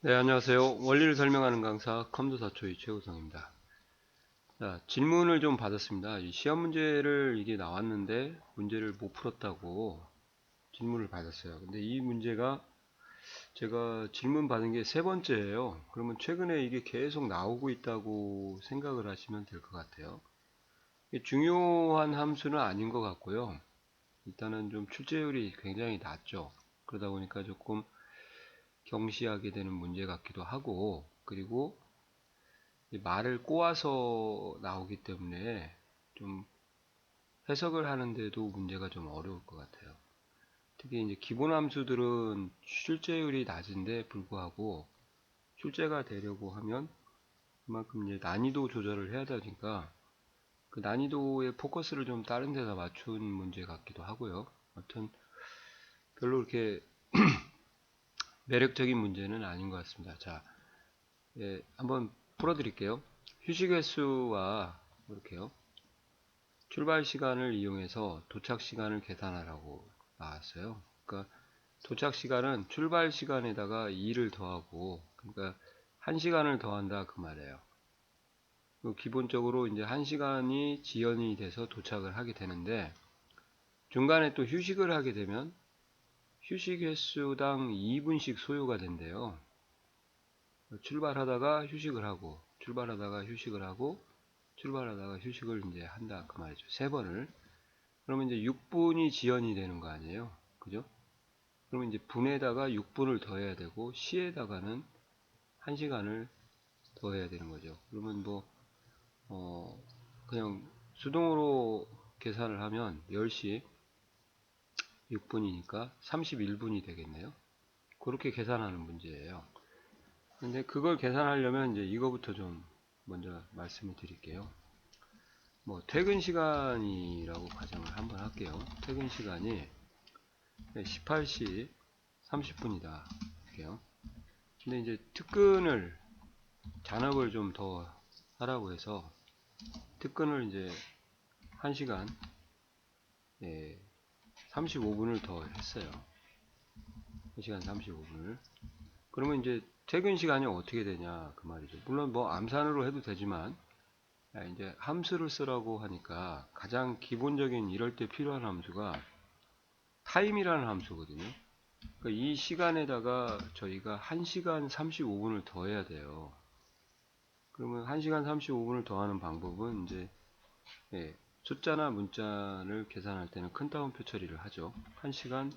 네, 안녕하세요. 원리를 설명하는 강사 컴퓨터사초이 최우성입니다. 자, 질문을 좀 받았습니다. 이 시험 문제를 이게 나왔는데 문제를 못 풀었다고 질문을 받았어요. 근데 이 문제가 제가 질문 받은 게 세 번째예요. 그러면 최근에 이게 계속 나오고 있다고 생각을 하시면 될 것 같아요. 이게 중요한 함수는 아닌 것 같고요. 일단은 좀 출제율이 굉장히 낮죠. 그러다 보니까 조금 경시하게 되는 문제 같기도 하고, 그리고 말을 꼬아서 나오기 때문에 좀 해석을 하는데도 문제가 좀 어려울 것 같아요. 특히 이제 기본 함수들은 출제율이 낮은데 불구하고 출제가 되려고 하면 그만큼 이제 난이도 조절을 해야 되니까 그 난이도의 포커스를 좀 다른 데다 맞춘 문제 같기도 하고요. 아무튼 별로 이렇게 매력적인 문제는 아닌 것 같습니다. 자, 예, 한번 풀어드릴게요. 휴식 횟수와 이렇게요. 출발 시간을 이용해서 도착 시간을 계산하라고 나왔어요. 그러니까 도착 시간은 출발 시간에다가 2를 더하고, 그러니까 1시간을 더한다 그 말이에요. 기본적으로 이제 1시간이 지연이 돼서 도착을 하게 되는데, 중간에 또 휴식을 하게 되면 휴식 횟수당 2분씩 소요가 된대요. 출발하다가 휴식을 하고, 출발하다가 휴식을 하고, 출발하다가 휴식을 이제 한다 그 말이죠. 세 번을. 그러면 이제 6분이 지연이 되는 거 아니에요. 그죠? 그러면 이제 분에다가 6분을 더해야 되고 시에다가는 1시간을 더해야 되는 거죠. 그러면 뭐 그냥 수동으로 계산을 하면 10시 6분이니까 31분이 되겠네요. 그렇게 계산하는 문제예요. 근데 그걸 계산하려면 이제 이거부터 좀 먼저 말씀을 드릴게요. 뭐 퇴근 시간이라고 가정을 한번 할게요. 퇴근 시간이 18시 30분이다 할게요. 근데 이제 특근을 잔업을 좀 더 하라고 해서 특근을 이제 1시간 35분을 더 했어요. 1시간 35분을. 그러면 이제 퇴근 시간이 어떻게 되냐 그 말이죠. 물론 뭐 암산으로 해도 되지만 이제 함수를 쓰라고 하니까 가장 기본적인 이럴 때 필요한 함수가 타임이라는 함수거든요. 그러니까 이 시간에다가 저희가 1시간 35분을 더해야 돼요. 그러면 1시간 35분을 더하는 방법은 이제 숫자나 문자를 계산할 때는 큰 따옴표 처리를 하죠. 1시간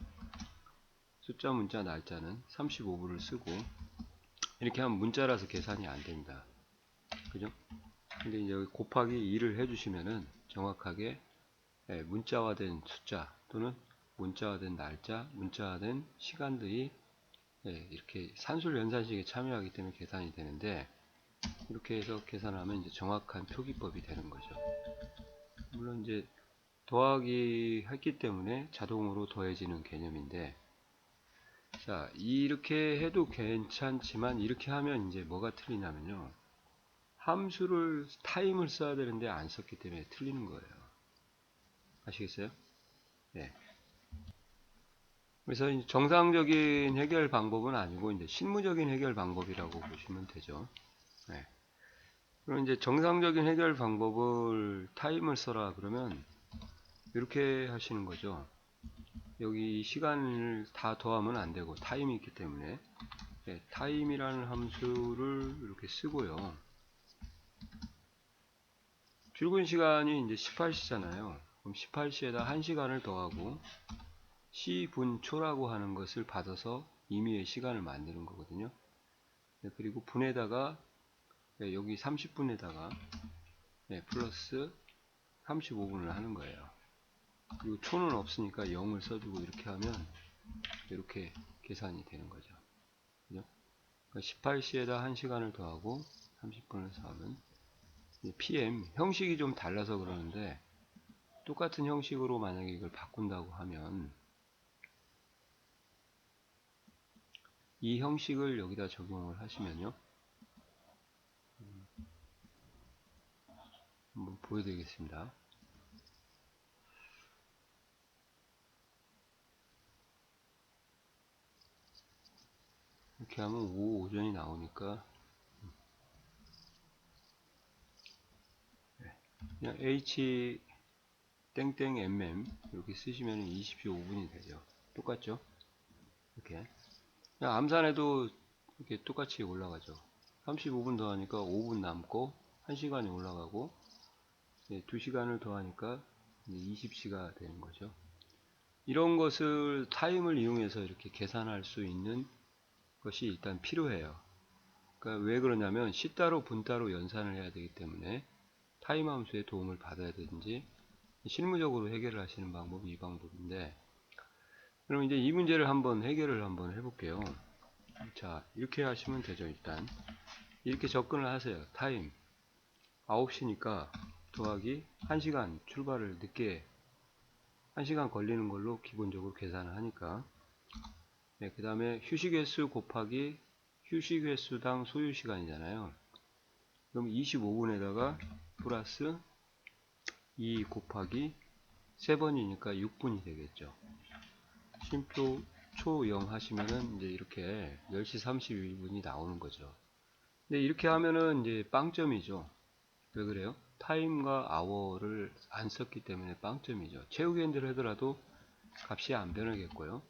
숫자 문자 날짜는 35분을 쓰고 이렇게 하면 문자라서 계산이 안 됩니다. 그죠? 근데 이제 여기 곱하기 2를 해주시면은 정확하게 문자화된 숫자 또는 문자화된 날짜, 문자화된 시간들이 이렇게 산술 연산식에 참여하기 때문에 계산이 되는데 이렇게 해서 계산하면 이제 정확한 표기법이 되는 거죠. 물론 이제 더하기 했기 때문에 자동으로 더해지는 개념인데, 자, 이렇게 해도 괜찮지만 이렇게 하면 이제 뭐가 틀리냐면요. 함수를 타임을 써야 되는데 안 썼기 때문에 틀리는 거예요. 아시겠어요? 네. 그래서 정상적인 해결 방법은 아니고 이제 실무적인 해결 방법이라고 보시면 되죠. 네. 그럼 이제 정상적인 해결 방법을 타임을 써라 그러면 이렇게 하시는 거죠. 여기 시간을 다 더하면 안 되고 타임이 있기 때문에 타임이라는 함수를 이렇게 쓰고요. 출근 시간이 이제 18시잖아요. 그럼 18시에다 1시간을 더하고 시분초라고 하는 것을 받아서 임의의 시간을 만드는 거거든요. 그리고 분에다가 여기 30분에다가 플러스 35분을 하는 거예요. 그리고 초는 없으니까 0을 써주고 이렇게 하면 이렇게 계산이 되는 거죠. 그죠? 18시에다 1시간을 더하고 30분을 더하면 PM 형식이 좀 달라서 그러는데 똑같은 형식으로 만약에 이걸 바꾼다고 하면 이 형식을 여기다 적용을 하시면요. 한번 보여드리겠습니다. 이렇게 하면 오후 오전이 나오니까 그냥 H 땡땡 mm 이렇게 쓰시면 20시 5분이 되죠. 똑같죠? 이렇게 그냥 암산해도 이렇게 똑같이 올라가죠. 35분 더하니까 5분 남고 1시간이 올라가고 2시간을 더하니까 20시가 되는 거죠. 이런 것을 타임을 이용해서 이렇게 계산할 수 있는 것이 일단 필요해요. 그러니까 왜 그러냐면 시 따로 분 따로 연산을 해야 되기 때문에 타임 함수의 도움을 받아야 되든지 실무적으로 해결을 하시는 방법이 이 방법인데, 그럼 이제 이 문제를 해결을 한번 해볼게요. 자, 이렇게 하시면 되죠. 일단 이렇게 접근을 하세요. 타임 9시니까 더하기 1시간 출발을 늦게 1시간 걸리는 걸로 기본적으로 계산을 하니까, 그 다음에 휴식 횟수 곱하기 휴식 횟수당 소요 시간이잖아요. 그럼 25분에다가 플러스 2 곱하기 3번이니까 6분이 되겠죠. 쉼표 초 0 하시면은 이제 이렇게 10시 32분이 나오는 거죠. 근데 이렇게 하면은 이제 빵점이죠. 왜 그래요? 타임과 아워를 안 썼기 때문에 빵점이죠. 채우기 핸들을 하더라도 값이 안 변하겠고요.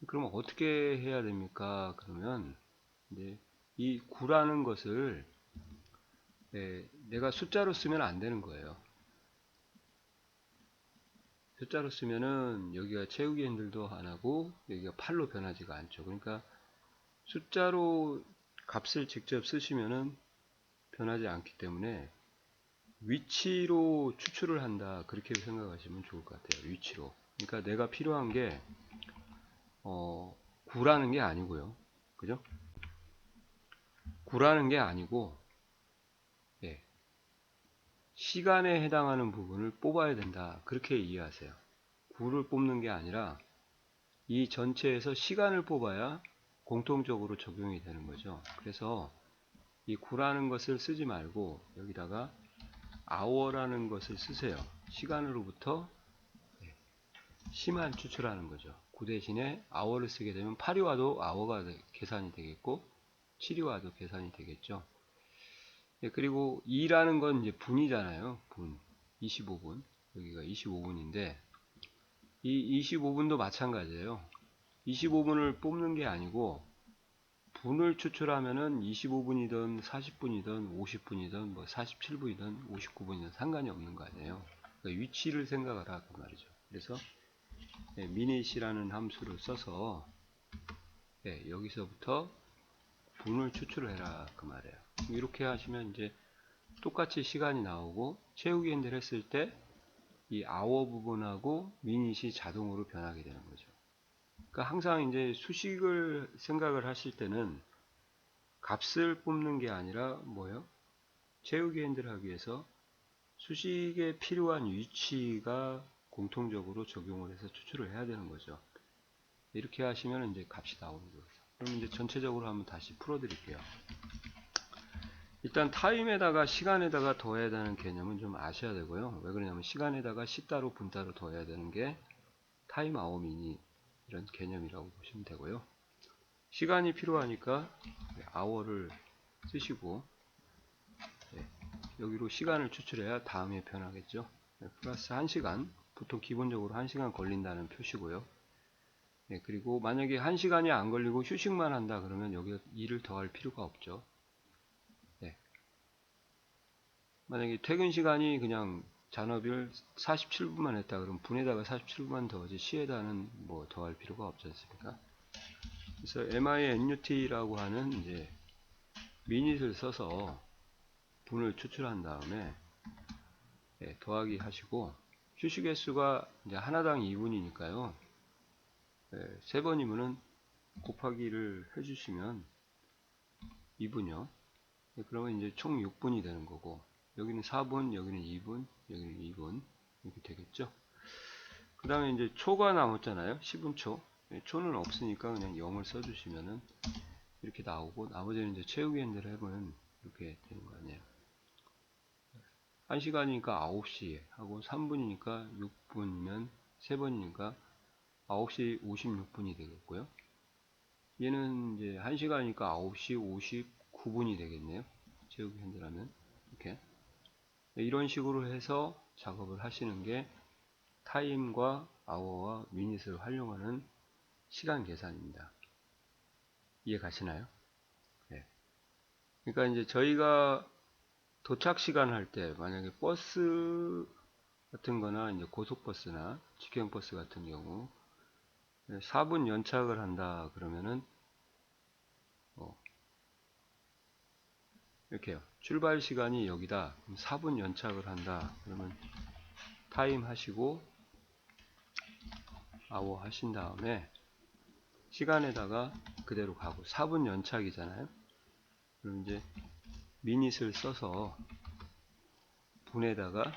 그러면 어떻게 해야 됩니까? 그러면 이제 이 9라는 것을 내가 숫자로 쓰면 안 되는 거예요. 숫자로 쓰면은 여기가 채우기 핸들도 안 하고 여기가 8로 변하지가 않죠. 그러니까 숫자로 값을 직접 쓰시면은 변하지 않기 때문에 위치로 추출을 한다, 그렇게 생각하시면 좋을 것 같아요. 위치로. 그러니까 내가 필요한 게 9라는 게 아니고요. 그죠? 9라는 게 아니고 예, 시간에 해당하는 부분을 뽑아야 된다, 그렇게 이해하세요. 9를 뽑는 게 아니라 이 전체에서 시간을 뽑아야 공통적으로 적용이 되는 거죠. 그래서 이 9라는 것을 쓰지 말고 여기다가 hour라는 것을 쓰세요. 시간으로부터 시만 추출하는 거죠. 9 대신에 hour를 쓰게 되면 8이 와도 hour가 계산이 되겠고 7이 와도 계산이 되겠죠. 그리고 2라는 건 이제 분이잖아요. 분. 25분. 여기가 25분인데 이 25분도 마찬가지예요. 25분을 뽑는 게 아니고 분을 추출하면은 25분이든 40분이든 50분이든 뭐 47분이든 59분이든 상관이 없는 거 아니에요. 그러니까 위치를 생각을 하고 말이죠. 그래서 minut이라는 함수를 써서 여기서부터 분을 추출을 해라, 그 말이에요. 이렇게 하시면 이제 똑같이 시간이 나오고 채우기 핸들 했을 때 이 hour 부분하고 minut이 자동으로 변하게 되는 거죠. 그러니까 항상 이제 수식을 생각을 하실 때는 값을 뽑는 게 아니라 뭐예요? 채우기 핸들을 하기 위해서 수식에 필요한 위치가 공통적으로 적용을 해서 추출을 해야 되는 거죠. 이렇게 하시면 이제 값이 나오는 거죠. 그럼 이제 전체적으로 한번 다시 풀어 드릴게요. 일단 타임에다가 시간에다가 더해야 되는 개념은 좀 아셔야 되고요. 왜 그러냐면 시간에다가 시 따로 분 따로 더해야 되는 게 타임 아워 미니 이런 개념이라고 보시면 되고요. 시간이 필요하니까 hour를 쓰시고 여기로 시간을 추출해야 다음에 변하겠죠. 플러스 1시간, 보통 기본적으로 1시간 걸린다는 표시고요. 그리고 만약에 1시간이 안 걸리고 휴식만 한다 그러면 여기 2를 더할 필요가 없죠. 만약에 퇴근 시간이 그냥 잔업일 47분만 했다 그러면 분에다가 47분만 더하지 시에다는 뭐 더할 필요가 없지 않습니까? 그래서 minut라고 하는 이제 미닛을 써서 분을 추출한 다음에 더하기 하시고 휴식 횟수가 이제 하나당 2분이니까요. 3번이면은 곱하기를 해주시면 2분이요. 그러면 이제 총 6분이 되는 거고 여기는 4분, 여기는 2분, 여기는 2분 이렇게 되겠죠. 그 다음에 이제 초가 남았잖아요. 10분 초. 초는 없으니까 그냥 0을 써주시면은 이렇게 나오고 나머지는 이제 채우기 핸들을 해보면 이렇게 되는 거 아니에요. 1시간이니까 9시 하고 3분이니까 6분이면 3번이니까 9시 56분이 되겠고요. 얘는 이제 1시간이니까 9시 59분이 되겠네요. 제곱 핸들하면 이렇게 이런 식으로 해서 작업을 하시는 게 타임과 아워와 미닛을 활용하는 시간 계산입니다. 이해 가시나요? 네. 그러니까 이제 저희가 도착 시간 할 때 만약에 버스 같은 거나 이제 고속버스나 직행버스 같은 경우 4분 연착을 한다 그러면은 이렇게요. 출발 시간이 여기다. 그럼 4분 연착을 한다. 그러면 타임 하시고 아워 하신 다음에 시간에다가 그대로 가고 4분 연착이잖아요. 그럼 이제 미닛을 써서 분에다가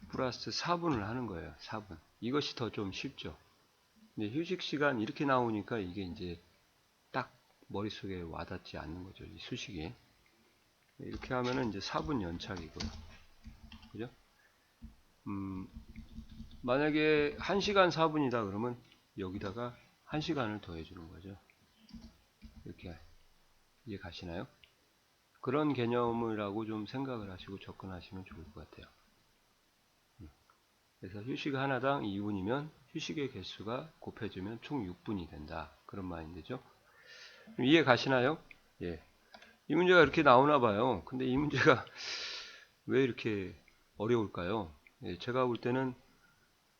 플러스 4분을 하는 거예요. 4분. 이것이 더 좀 쉽죠. 근데 휴식 시간 이렇게 나오니까 이게 이제 딱 머릿속에 와닿지 않는 거죠. 이 수식이. 이렇게 하면은 이제 4분 연착이고요. 그죠? 만약에 1시간 4분이다 그러면 여기다가 1시간을 더해 주는 거죠. 이렇게 이해 가시나요? 그런 개념이라고 좀 생각을 하시고 접근하시면 좋을 것 같아요. 그래서 휴식 하나당 2분이면 휴식의 개수가 곱해지면 총 6분이 된다. 그런 마인드죠. 이해 가시나요? 예. 이 문제가 이렇게 나오나 봐요. 근데 이 문제가 왜 이렇게 어려울까요? 예, 제가 볼 때는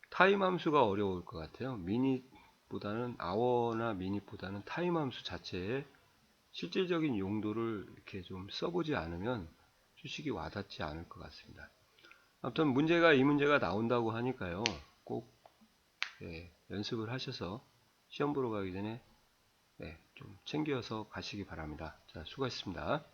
타임 함수가 어려울 것 같아요. 미닛보다는 아워나 미닛보다는 타임 함수 자체에 실질적인 용도를 이렇게 좀 써보지 않으면 휴식이 와닿지 않을 것 같습니다. 아무튼 이 문제가 나온다고 하니까요. 꼭 연습을 하셔서 시험 보러 가기 전에 좀 챙겨서 가시기 바랍니다. 자, 수고하셨습니다.